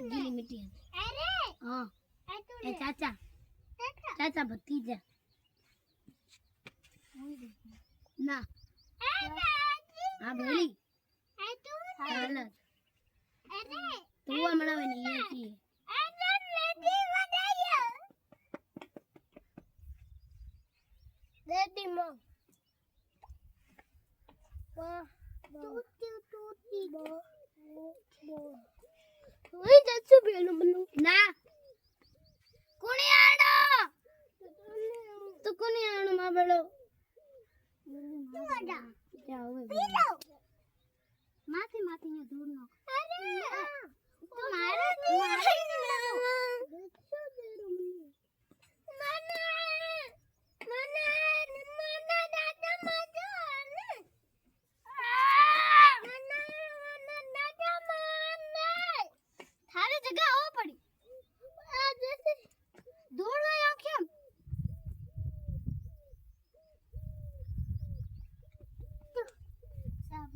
गीली मिट्टी हाँ ए चाचा चाचा भतीजा ना हाँ भेड़ी हालत तू हमारा नहीं है की रेडी मो वही जच्चू बेलू मनु ना कोणी आडो तू कोणी आणू मा बेलो तू आडा जाओ पीलो माथी माथी ने दूर नो अरे तू मारे मारे जच्चू बेलू मनु मना मना दादा मजा थारे जगह ओ पड़ी जैसे दूर में आंखें सब